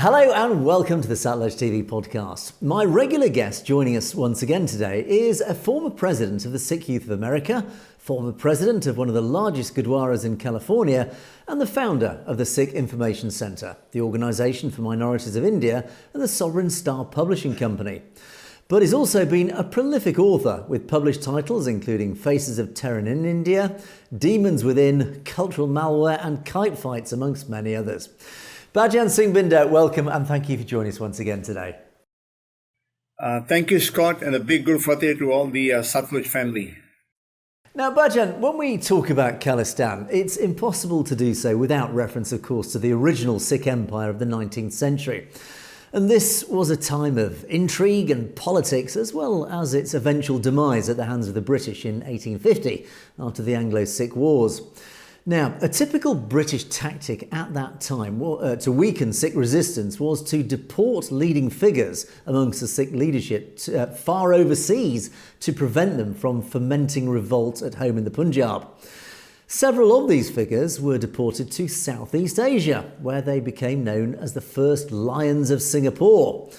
Hello and welcome to the Satluj TV podcast. My regular guest joining us once again today is a former president of the Sikh Youth of America, former president of one of the largest Gurdwaras in California, and the founder of the Sikh Information Centre, the organisation for minorities of India and the Sovereign Star Publishing Company. But he's also been a prolific author with published titles including Faces of Terror in India, Demons Within, Cultural Malware and Kite Fights, amongst many others. Bhajan Singh Bhinder, welcome and thank you for joining us once again today. Thank you, Scott, and a big good fateh to all the Satluj family. Now, Bhajan, when we talk about Khalistan, it's impossible to do so without reference, of course, to the original Sikh Empire of the 19th century. And this was a time of intrigue and politics, as well as its eventual demise at the hands of the British in 1850, after the Anglo-Sikh Wars. Now, a typical British tactic at that time to weaken Sikh resistance was to deport leading figures amongst the Sikh leadership far overseas to prevent them from fomenting revolt at home in the Punjab. Several of these figures were deported to Southeast Asia, where they became known as the first Lions of Singapore.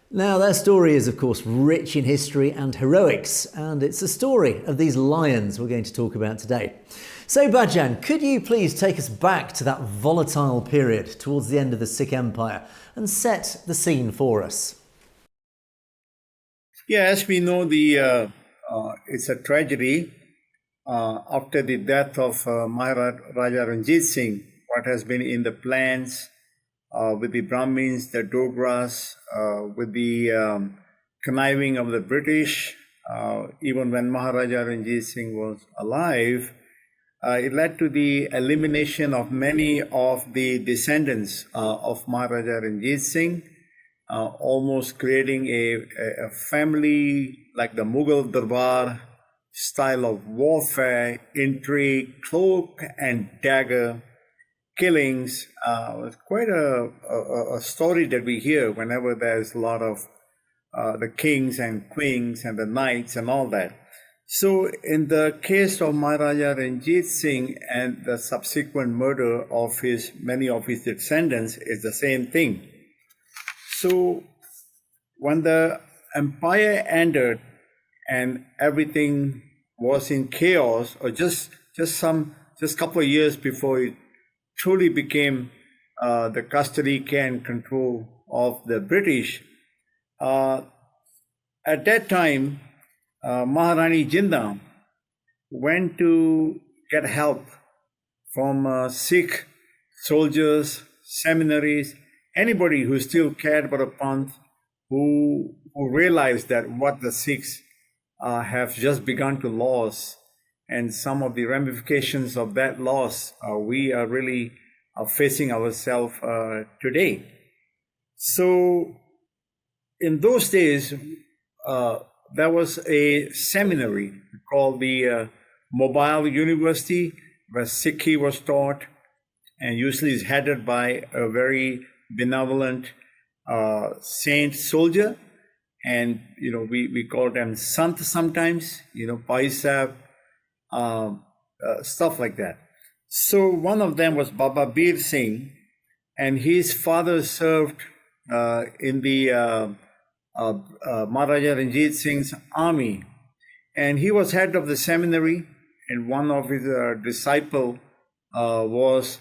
Now, their story is, of course, rich in history and heroics, and it's the story of these lions we're going to talk about today. So, Bhajan, could you please take us back to that volatile period towards the end of the Sikh Empire and set the scene for us? Yeah, as we know, it's a tragedy. After the death of Maharaja Ranjit Singh, what has been in the plans with the Brahmins, the Gurdwaras, with the conniving of the British, even when Maharaja Ranjit Singh was alive, it led to the elimination of many of the descendants of Maharaja Ranjit Singh, almost creating a family like the Mughal Darbar style of warfare, intrigue, cloak and dagger killings. It's quite a story that we hear whenever there's a lot of the kings and queens and the knights and all that. So in the case of Maharaja Ranjit Singh and the subsequent murder of many of his descendants is the same thing. So when the empire ended and everything was in chaos, or just a couple of years before it truly became the custody, care and control of the British, at that time, Maharani Jinnah went to get help from Sikh soldiers, seminaries, anybody who still cared about a panth, who realized that what the Sikhs have just begun to lose, and some of the ramifications of that loss we are really facing ourselves today. So in those days, there was a seminary called the Mobile University, where Sikhi was taught, and usually is headed by a very benevolent saint soldier. And, we call them Sant sometimes, Bhai Sahib, stuff like that. So one of them was Baba Bir Singh, and his father served in the Maharaja Ranjit Singh's army. And he was head of the seminary, and one of his disciples was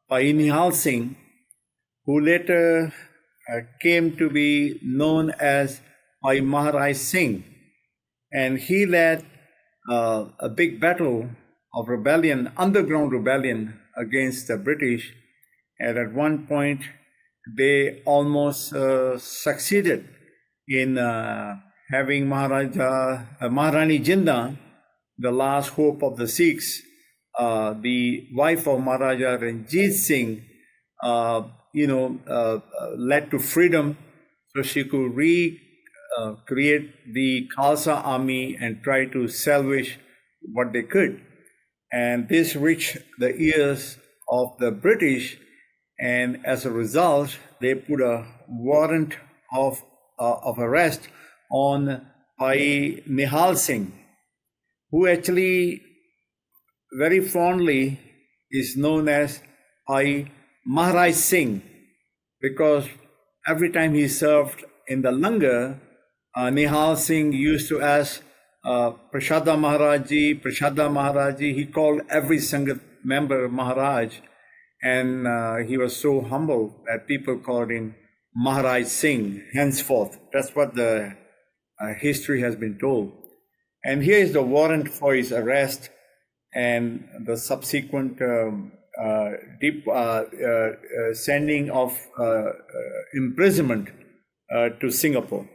Bhai Nihal Singh, who later came to be known as Bhai Maharaj Singh. And he led a big battle of rebellion, underground rebellion against the British. And at one point, they almost succeeded in having Maharani Jinnah, the last hope of the Sikhs, the wife of Maharaja Ranjit Singh, led to freedom, so she could create the Khalsa army and try to salvage what they could. And this reached the ears of the British, and as a result, they put a warrant of arrest on Bhai Nihal Singh, who actually very fondly is known as Bhai Maharaj Singh, because every time he served in the langar, Nihal Singh used to ask Prashada Maharaji, Prashada Maharaji. He called every Sangat member Maharaj, and he was so humble that people called him Maharaj Singh henceforth. That's what the history has been told. And here is the warrant for his arrest and the subsequent sending of imprisonment to Singapore.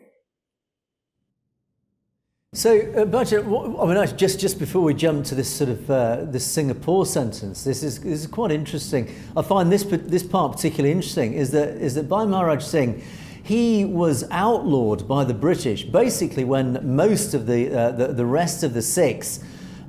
So, Bhajan, I mean, just before we jump to this sort of this Singapore sentence, this is quite interesting. I find this part particularly interesting. Is that Bhai Maharaj Singh, he was outlawed by the British basically when most of the rest of the Sikhs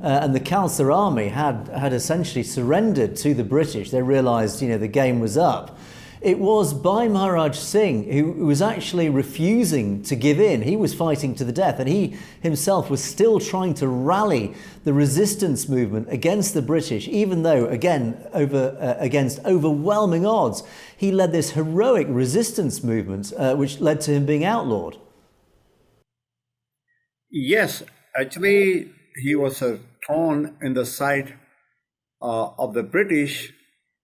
and the Khalsa army had essentially surrendered to the British. They realised, the game was up. It was Bhai Maharaj Singh who was actually refusing to give in. He was fighting to the death, and he himself was still trying to rally the resistance movement against the British, even though, again, against overwhelming odds, he led this heroic resistance movement, which led to him being outlawed. Yes, actually, he was a thorn in the side of the British,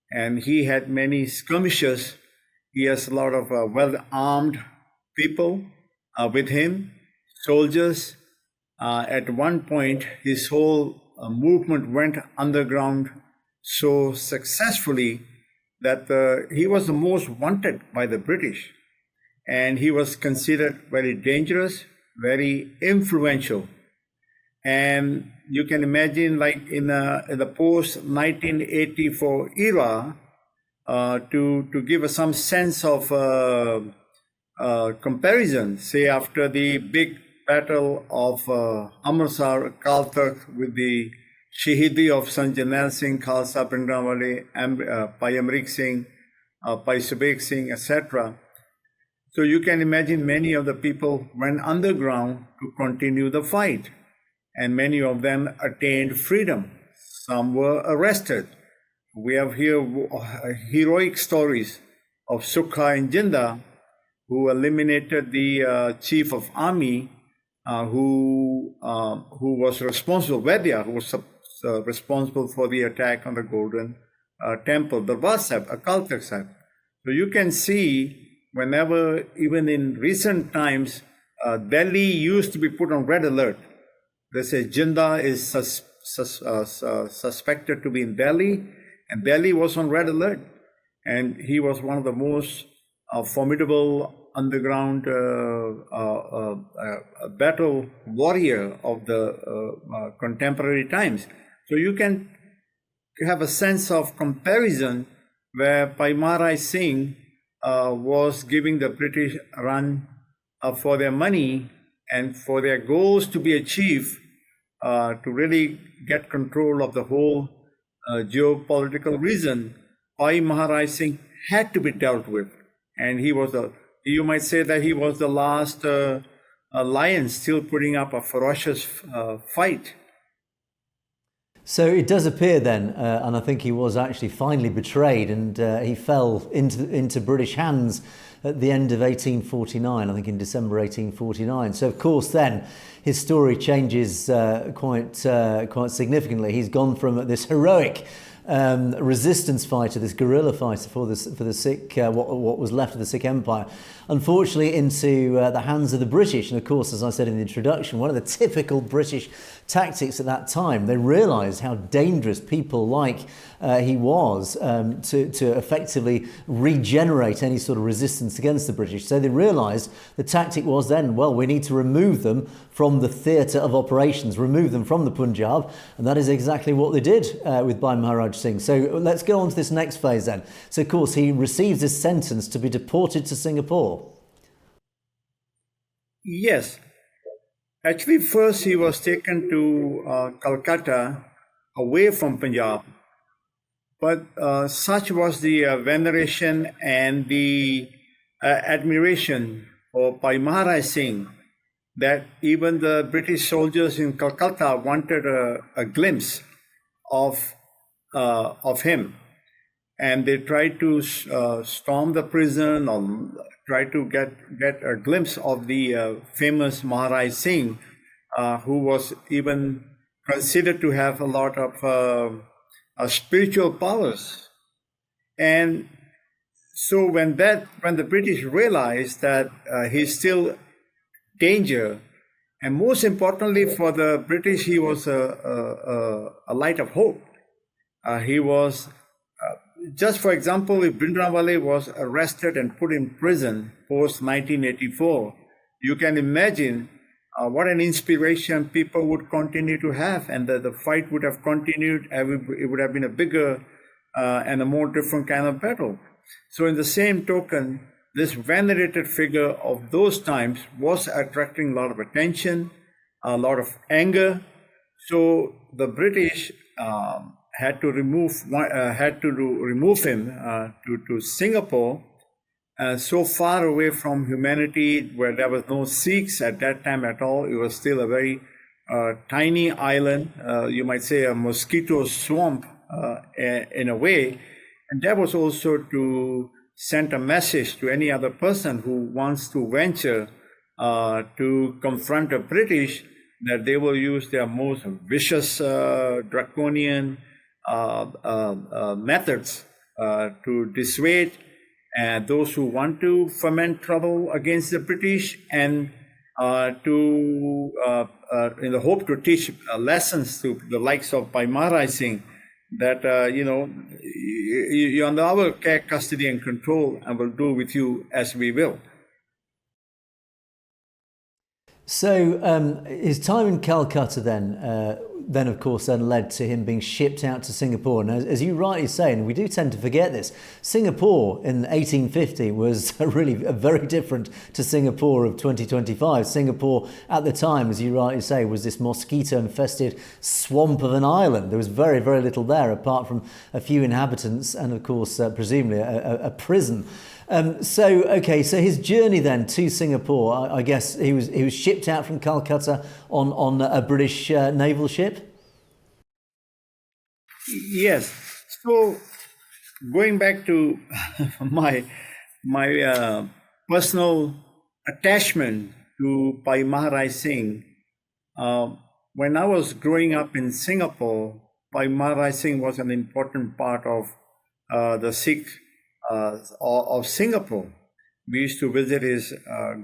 and he had many skirmishes. He has a lot of well-armed people with him, soldiers. At one point, his whole movement went underground so successfully that he was the most wanted by the British. And he was considered very dangerous, very influential. And you can imagine, like in the post-1984 era, to give us some sense of comparison, say after the big battle of Amritsar, Akal Takht, with the Shahidi of Sant Jarnail Singh, Khalsa Bhindranwale, Bhai Amrik Singh, Bhai Subekh Singh, etc. So you can imagine many of the people went underground to continue the fight. And many of them attained freedom. Some were arrested. We have here heroic stories of Sukha and Jinda, who eliminated the chief of army, who was responsible, Vaidya, who was responsible for the attack on the Golden Temple, Darbar Sahib, Akal Takht Sahib. So you can see, whenever, even in recent times, Delhi used to be put on red alert. They say Jinda is suspected to be in Delhi, and Delhi was on red alert. And he was one of the most formidable underground battle warrior of the contemporary times. So you can have a sense of comparison where Bhai Maharaj Singh was giving the British a run for their money and for their goals to be achieved, to really get control of the whole geopolitical region. Bhai Maharaj Singh had to be dealt with. And he was you might say that he was the last lion still putting up a ferocious fight. So it does appear then, and I think he was actually finally betrayed, and he fell into British hands at the end of 1849, I think in December 1849. So of course then his story changes quite significantly. He's gone from this heroic resistance fighter, this guerrilla fighter for the Sikh, what was left of the Sikh Empire, unfortunately into the hands of the British. And of course, as I said in the introduction, one of the typical British tactics at that time, they realised how dangerous people like he was to effectively regenerate any sort of resistance against the British. So they realised the tactic was then, well, we need to remove them from the theatre of operations, remove them from the Punjab, and that is exactly what they did with Bhai Maharaj Singh. So let's go on to this next phase then. So of course he receives this sentence to be deported to Singapore. Yes. Actually, first he was taken to Calcutta, away from Punjab. But such was the veneration and the admiration for Bhai Maharaj Singh that even the British soldiers in Calcutta wanted a glimpse of him. and they tried to storm the prison or try to get a glimpse of the famous Maharaj Singh, who was even considered to have a lot of spiritual powers. And so when the British realized that he's still danger, and most importantly for the British, he was a light of hope. He was, just for example, if Bhindranwale was arrested and put in prison post 1984, you can imagine what an inspiration people would continue to have, and the fight would have continued. It would have been a bigger and a more different kind of battle. So in the same token, this venerated figure of those times was attracting a lot of attention, a lot of anger. So the British had to remove him to Singapore, so far away from humanity, where there was no Sikhs at that time at all. It was still a very tiny island, you might say a mosquito swamp in a way. And that was also to send a message to any other person who wants to venture to confront the British, that they will use their most vicious, draconian methods to dissuade those who want to foment trouble against the British, and in the hope to teach lessons to the likes of Bhai Maharaj Singh, that you're under our care, custody, and control, and will do with you as we will. So his time in Calcutta then of course led to him being shipped out to Singapore. And as you rightly say, and we do tend to forget this, Singapore in 1850 was really very different to Singapore of 2025. Singapore at the time, as you rightly say, was this mosquito-infested swamp of an island. There was very, very little there apart from a few inhabitants and, of course, presumably a prison. So his journey then to Singapore, I guess he was shipped out from Calcutta on a British naval ship? Yes. So going back to my personal attachment to Bhai Maharaj Singh, when I was growing up in Singapore, Bhai Maharaj Singh was an important part of the Sikh of Singapore. We used to visit his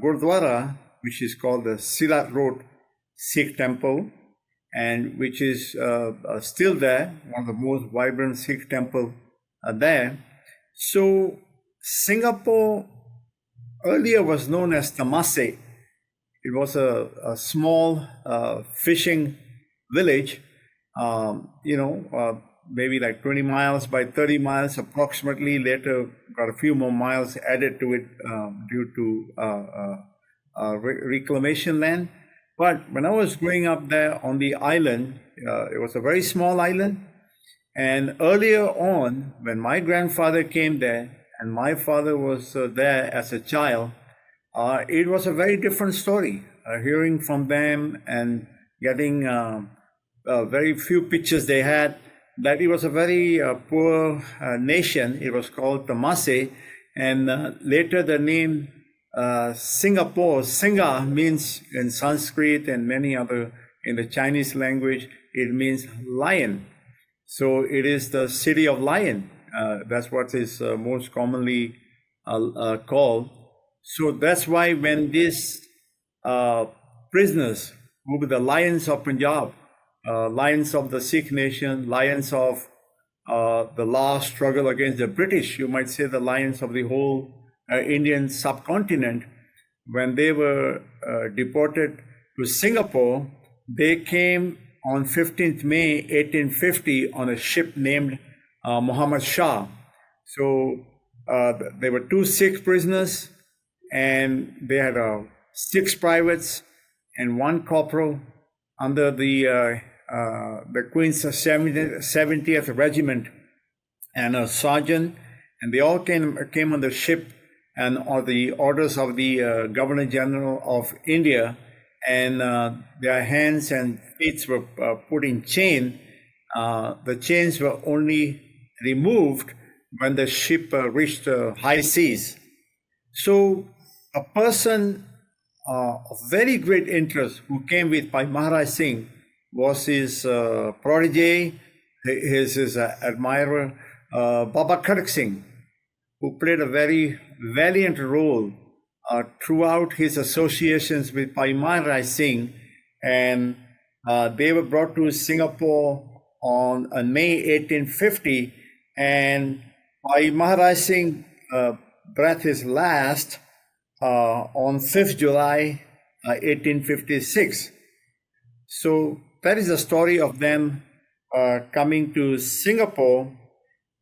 Gurdwara, which is called the Silat Road Sikh Temple, and which is still there, one of the most vibrant Sikh temple there. So Singapore earlier was known as Temasek. It was a small fishing village, maybe like 20 miles by 30 miles approximately. Later got a few more miles added to it due to reclamation land. But when I was growing up there on the island, it was a very small island. And earlier on, when my grandfather came there and my father was there as a child, it was a very different story. Hearing from them and getting very few pictures they had, that it was a very poor nation. It was called Temasek, and later the name Singapore, Singa means in Sanskrit and many other, in the Chinese language, it means lion. So it is the city of lion. That's what is most commonly called. So that's why when these prisoners, who were the lions of Punjab, lions of the Sikh nation, lions of the last struggle against the British, you might say the lions of the whole Indian subcontinent, when they were deported to Singapore, they came on 15th May 1850 on a ship named Muhammad Shah. So there were 2 Sikh prisoners, and they had 6 privates and 1 corporal under the Queen's 70th Regiment, and a sergeant, and they all came on the ship and on the orders of the Governor General of India, and their hands and feet were put in chain. The chains were only removed when the ship reached high seas. So a person of very great interest who came with Bhai Maharaj Singh was his protege, his admirer, Baba Kharag Singh, who played a very valiant role throughout his associations with Bhai Maharaj Singh. And they were brought to Singapore on May 1850, and Bhai Maharaj Singh breathed his last on 5th July 1856. So that is the story of them coming to Singapore,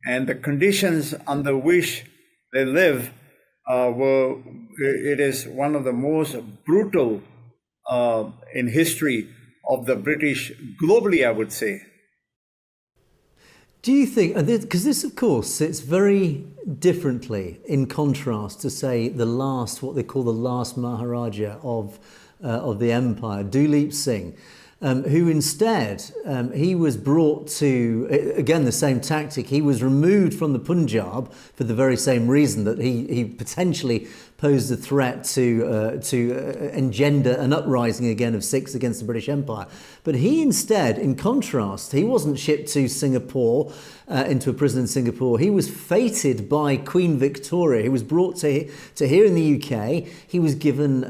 and the conditions under which they live it is one of the most brutal in history of the British globally, I would say. Do you think, because this of course sits very differently in contrast to, say, the last, what they call the last Maharaja of the empire, Duleep Singh, who instead, he was brought to, again, the same tactic. He was removed from the Punjab for the very same reason, that he potentially posed a threat to engender an uprising again of Sikhs against the British Empire. But he instead, in contrast, he wasn't shipped to Singapore, into a prison in Singapore. He was feted by Queen Victoria. He was brought to here in the UK. He was given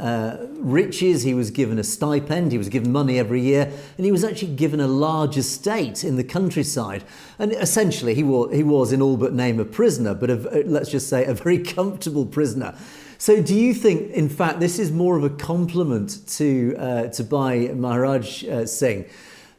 riches, he was given a stipend, he was given money every year, and he was actually given a large estate in the countryside. And essentially he was in all but name a prisoner, but let's just say a very comfortable prisoner. So do you think, in fact, this is more of a compliment to Bhai Maharaj Singh,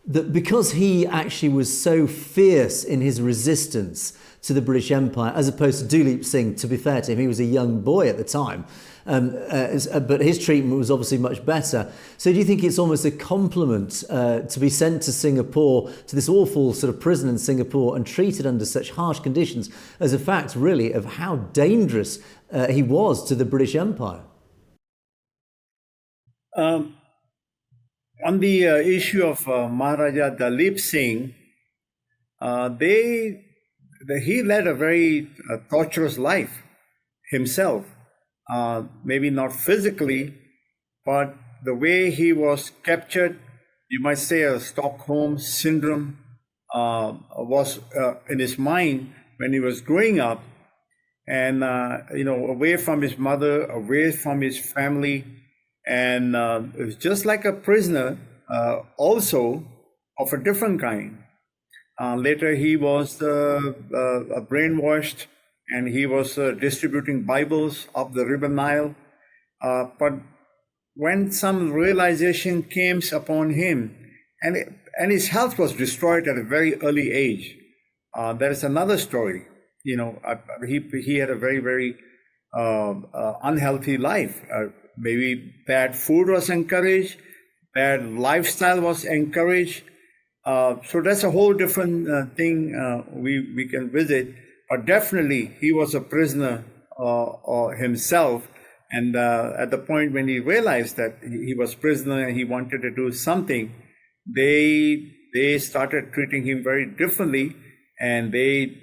that because he actually was so fierce in his resistance to the British Empire, as opposed to Duleep Singh, to be fair to him, he was a young boy at the time, but his treatment was obviously much better. So do you think it's almost a compliment to be sent to Singapore, to this awful sort of prison in Singapore, and treated under such harsh conditions, as a fact, really, of how dangerous he was to the British Empire? On the issue of Maharaja Duleep Singh, he led a very torturous life himself. Maybe not physically, but the way he was captured, you might say a Stockholm syndrome was in his mind when he was growing up, and away from his mother, away from his family, and it was just like a prisoner, also of a different kind. Later, he was brainwashed, and he was distributing Bibles up the River Nile. But when some realization came upon him, and his health was destroyed at a very early age. There is another story. He had a very, very unhealthy life. Maybe bad food was encouraged, bad lifestyle was encouraged. So that's a whole different thing we can visit. But definitely, he was a prisoner himself. And at the point when he realized that he was prisoner and he wanted to do something, they started treating him very differently, and they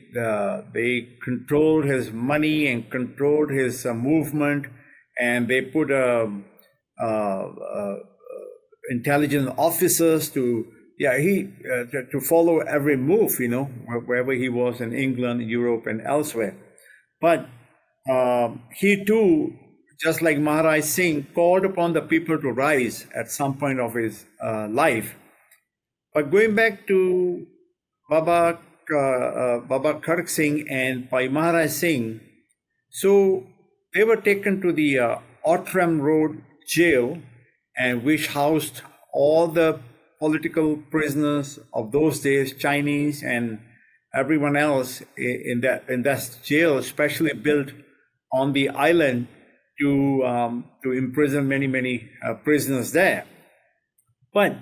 controlled his money and controlled his movement, and they put intelligence officers to follow every move, wherever he was in England, Europe, and elsewhere. But he too, just like Maharaj Singh, called upon the people to rise at some point of his life. But going back to Baba Kharag Singh and Bhai Maharaj Singh, so they were taken to the Outram Road jail, and which housed all the political prisoners of those days, Chinese and everyone else in that jail, especially built on the island to imprison many prisoners there. But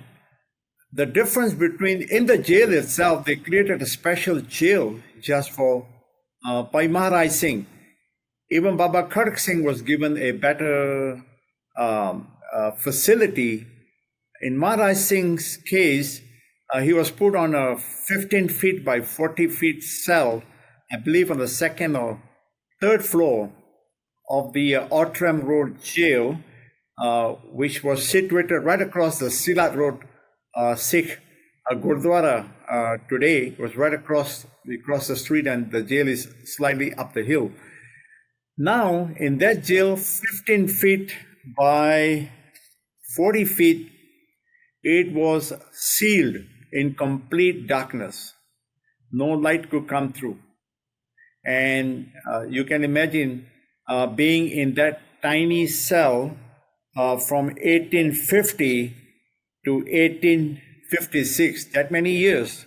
the difference in the jail itself, they created a special jail just for Bhai Maharaj Singh. Even Baba Kharag Singh was given a better facility. In Maharaj Singh's case, he was put on a 15 feet by 40 feet cell I believe on the second or third floor of the Outram Road jail, which was situated right across the Silat Road Sikh Gurdwara today. Was right across the street, and the jail is slightly up the hill. Now, in that jail, 15 feet by 40 feet, it was sealed in complete darkness. No light could come through. And you can imagine being in that tiny cell from 1850 to 1856, that many years.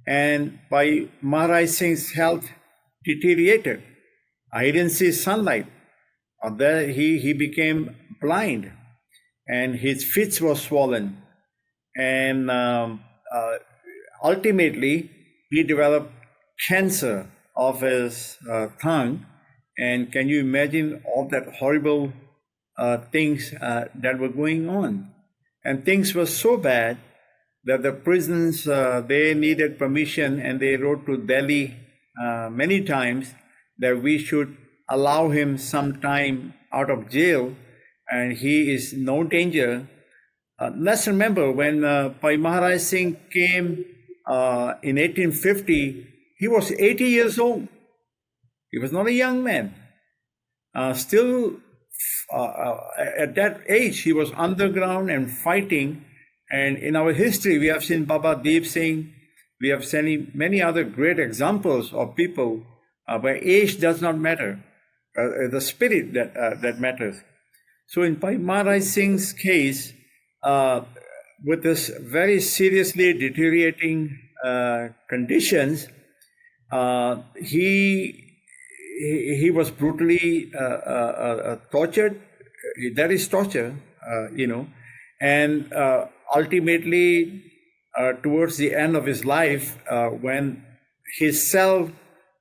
And Bhai Maharaj Singh's health deteriorated. He didn't see sunlight. There he became blind, and his feet were swollen. And ultimately, he developed cancer of his tongue. And can you imagine all that horrible things that were going on? And things were so bad that the prisons, they needed permission, and they wrote to Delhi many times that we should allow him some time out of jail, and he is no danger. Let's remember when Bhai Maharaj Singh came in 1850, he was 80 years old. He was not a young man. Still, at that age, he was underground and fighting. And in our history, we have seen Baba Deep Singh. We have seen many other great examples of people where age does not matter, the spirit that matters. So in Bhai Maharaj Singh's case, with this very seriously deteriorating conditions, he was brutally tortured. That is torture, and ultimately, towards the end of his life, when his cell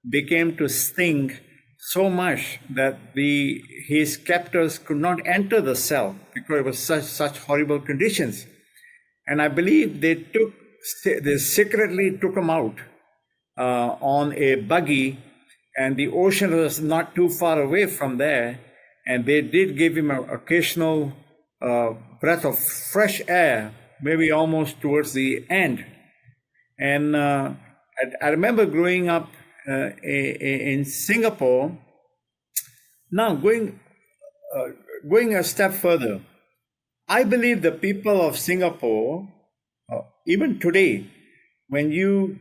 began to sting so much that his captors could not enter the cell because it was such horrible conditions. And I believe they secretly took him out on a buggy, and the ocean was not too far away from there, and they did give him an occasional breath of fresh air, maybe almost towards the end. And I remember growing up in Singapore. Now, going a step further, I believe the people of Singapore, even today, when you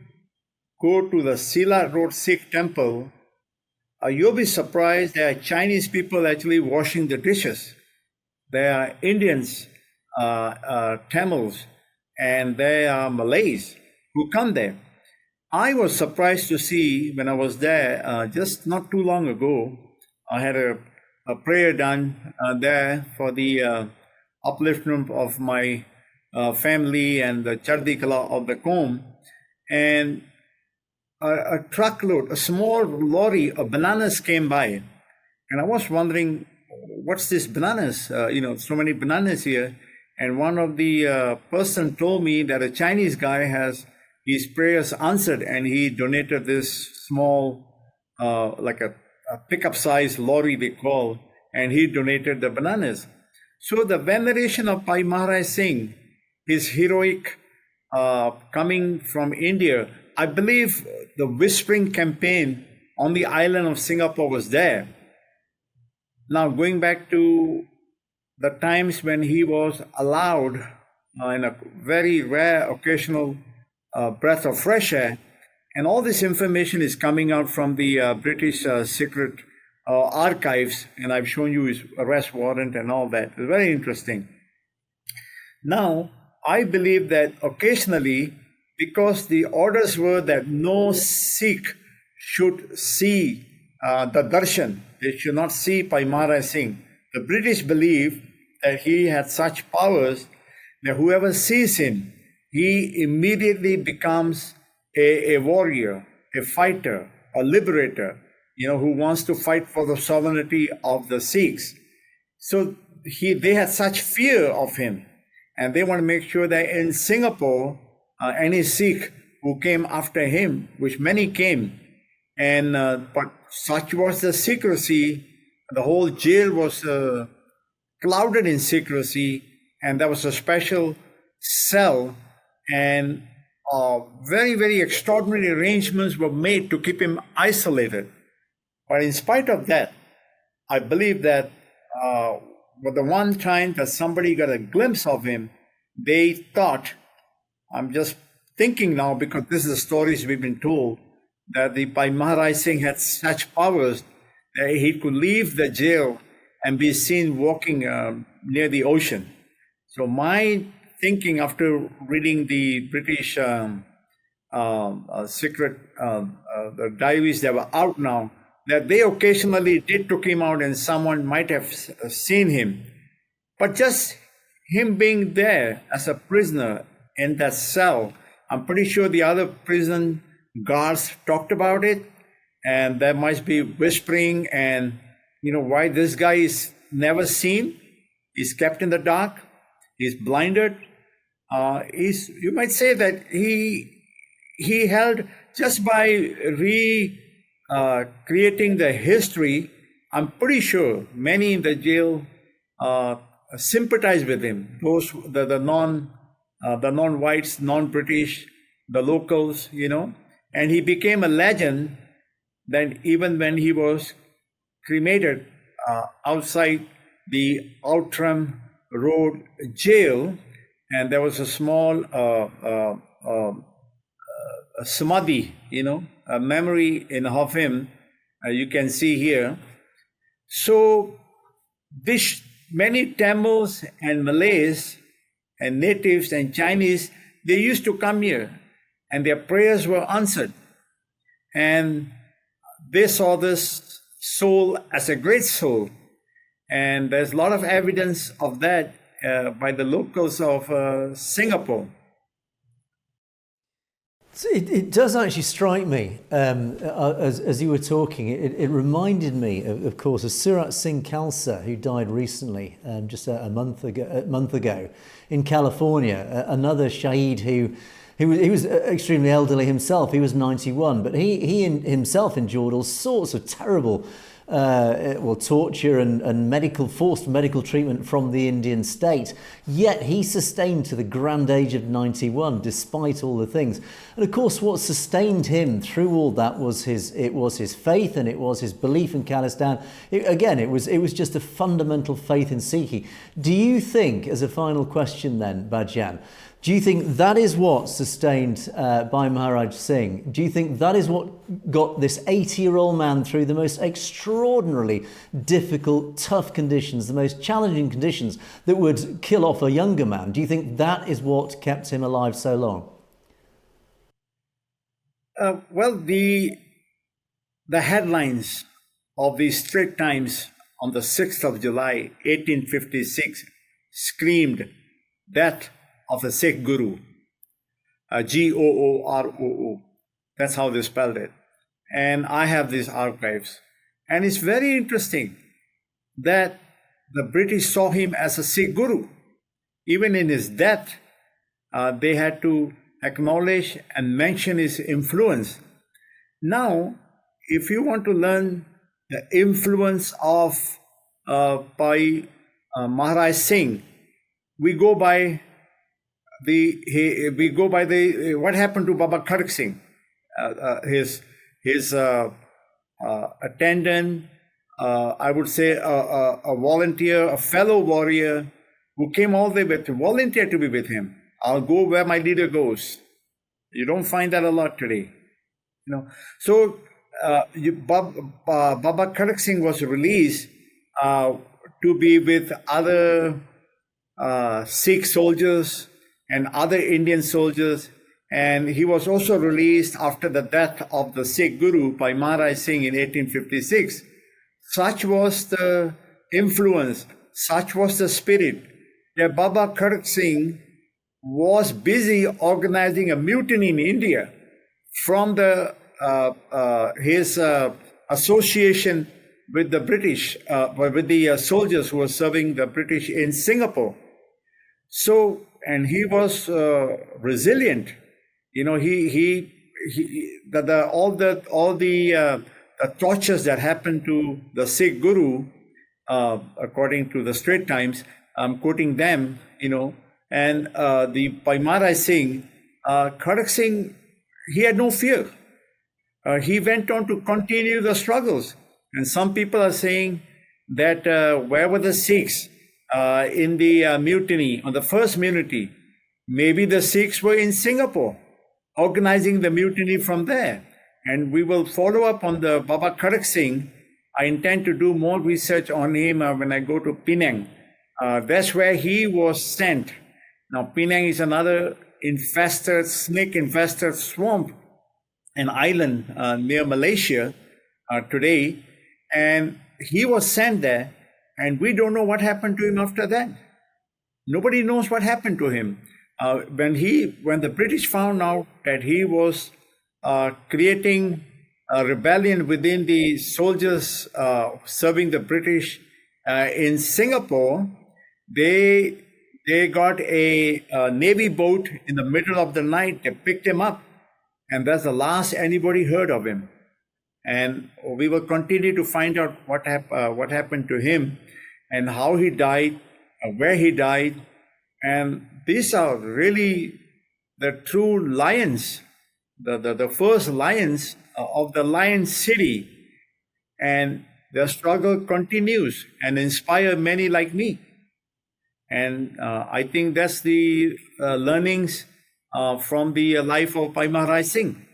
go to the Silat Road Sikh temple, you'll be surprised there are Chinese people actually washing the dishes. There are Indians, Tamils, and there are Malays who come there. I was surprised to see when I was there just not too long ago. I had a prayer done there for the upliftment of my family and the Chardi Kala of the Qom. And a truckload, a small lorry of bananas came by. And I was wondering, what's this bananas? So many bananas here. And one of the person told me that a Chinese guy has his prayers answered, and he donated this small, like a pickup size lorry they call, and he donated the bananas. So the veneration of Bhai Maharaj Singh, his heroic coming from India, I believe the whispering campaign on the island of Singapore was there. Now, going back to the times when he was allowed in a very rare occasional breath of fresh air, and all this information is coming out from the British secret archives, and I've shown you his arrest warrant and all that. It's very interesting. Now, I believe that occasionally, because the orders were that no Sikh should see the darshan, they should not see Bhai Maharaj Singh. The British believed that he had such powers that whoever sees him, he immediately becomes a warrior, a fighter, a liberator, who wants to fight for the sovereignty of the Sikhs. So they had such fear of him, and they want to make sure that in Singapore, any Sikh who came after him, which many came, And but such was the secrecy. The whole jail was clouded in secrecy, and there was a special cell, and very, very extraordinary arrangements were made to keep him isolated. But in spite of that, I believe that with the one time that somebody got a glimpse of him, they thought, I'm just thinking now because this is the stories we've been told, that the Bhai Maharaj Singh had such powers that he could leave the jail and be seen walking near the ocean. So my thinking after reading the British secret the diaries that were out now, that they occasionally did took him out and someone might have seen him. But just him being there as a prisoner in that cell, I'm pretty sure the other prison guards talked about it, and there must be whispering and, why this guy is never seen. He's kept in the dark. He's blinded. You might say that he held just by creating the history. I'm pretty sure many in the jail sympathize with him. Those the non-whites, non-British, the locals, and he became a legend. Then even when he was cremated outside the Outram Road jail, and there was a small a samadhi, a memory of him, you can see here. So this many Tamils and Malays and natives and Chinese, they used to come here and their prayers were answered. And they saw this soul as a great soul. And there's a lot of evidence of that by the locals of Singapore. It does actually strike me, as you were talking, it reminded me, of course, of Surat Singh Khalsa, who died recently, just a month ago, in California. Another Shaheed he was extremely elderly himself. He was 91, but he himself endured all sorts of terrible torture and forced medical treatment from the Indian state. Yet he sustained to the grand age of 91, despite all the things. And of course, what sustained him through all that was his faith, and it was his belief in Khalistan. It was just a fundamental faith in Sikhi. Do you think, as a final question then, Bhajan, do you think that is what sustained Bhai Maharaj Singh? Do you think that is what got this 80-year-old man through the most extraordinarily difficult, tough conditions, the most challenging conditions that would kill off a younger man? Do you think that is what kept him alive so long? The headlines of the Strait Times on the 6th of July, 1856, screamed death of a Sikh Guru, Gooroo. That's how they spelled it. And I have these archives. And it's very interesting that the British saw him as a Sikh Guru. Even in his death, they had to acknowledge and mention his influence. Now, if you want to learn the influence of Bhai Maharaj Singh, we go by what happened to Baba Kharag Singh, his attendant, I would say a volunteer, a fellow warrior who came all the way to volunteer to be with him. I'll go where my leader goes. You don't find that a lot today, So Baba Kharag Singh was released to be with other Sikh soldiers and other Indian soldiers, and he was also released after the death of the Sikh Guru Bhai Maharaj Singh in 1856. Such was the influence, such was the spirit, that Baba Kharag Singh was busy organizing a mutiny in India from his association with the British, with the soldiers who were serving the British in Singapore. So, and he was resilient. He the tortures that happened to the Sikh Guru, according to the Straits Times, I'm quoting them, and the Bhai Maharaj Singh, Kharag Singh, he had no fear. He went on to continue the struggles. And some people are saying that where were the Sikhs in the mutiny, on the first mutiny? Maybe the Sikhs were in Singapore, organizing the mutiny from there. And we will follow up on the Baba Kharag Singh. I intend to do more research on him when I go to Penang. That's where he was sent. Now, Penang is another snake-infested swamp, an island near Malaysia today. And he was sent there, and we don't know what happened to him after that. Nobody knows what happened to him. When the British found out that he was creating a rebellion within the soldiers serving the British in Singapore, they got a Navy boat in the middle of the night. They picked him up, and that's the last anybody heard of him. And we will continue to find out what happened to him and how he died, where he died. And these are really the true lions, the first lions of the Lion City. And their struggle continues and inspire many like me. And I think that's the learnings from the life of Bhai Maharaj Singh.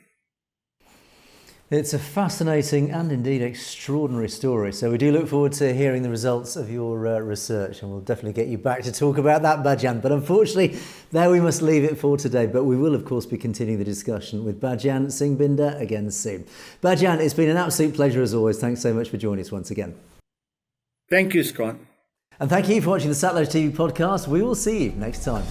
It's a fascinating and indeed extraordinary story. So we do look forward to hearing the results of your research, and we'll definitely get you back to talk about that, Bhajan. But unfortunately, there we must leave it for today. But we will, of course, be continuing the discussion with Bhajan Singh Bhinder again soon. Bhajan, it's been an absolute pleasure as always. Thanks so much for joining us once again. Thank you, Scott. And thank you for watching the Satluj TV podcast. We will see you next time.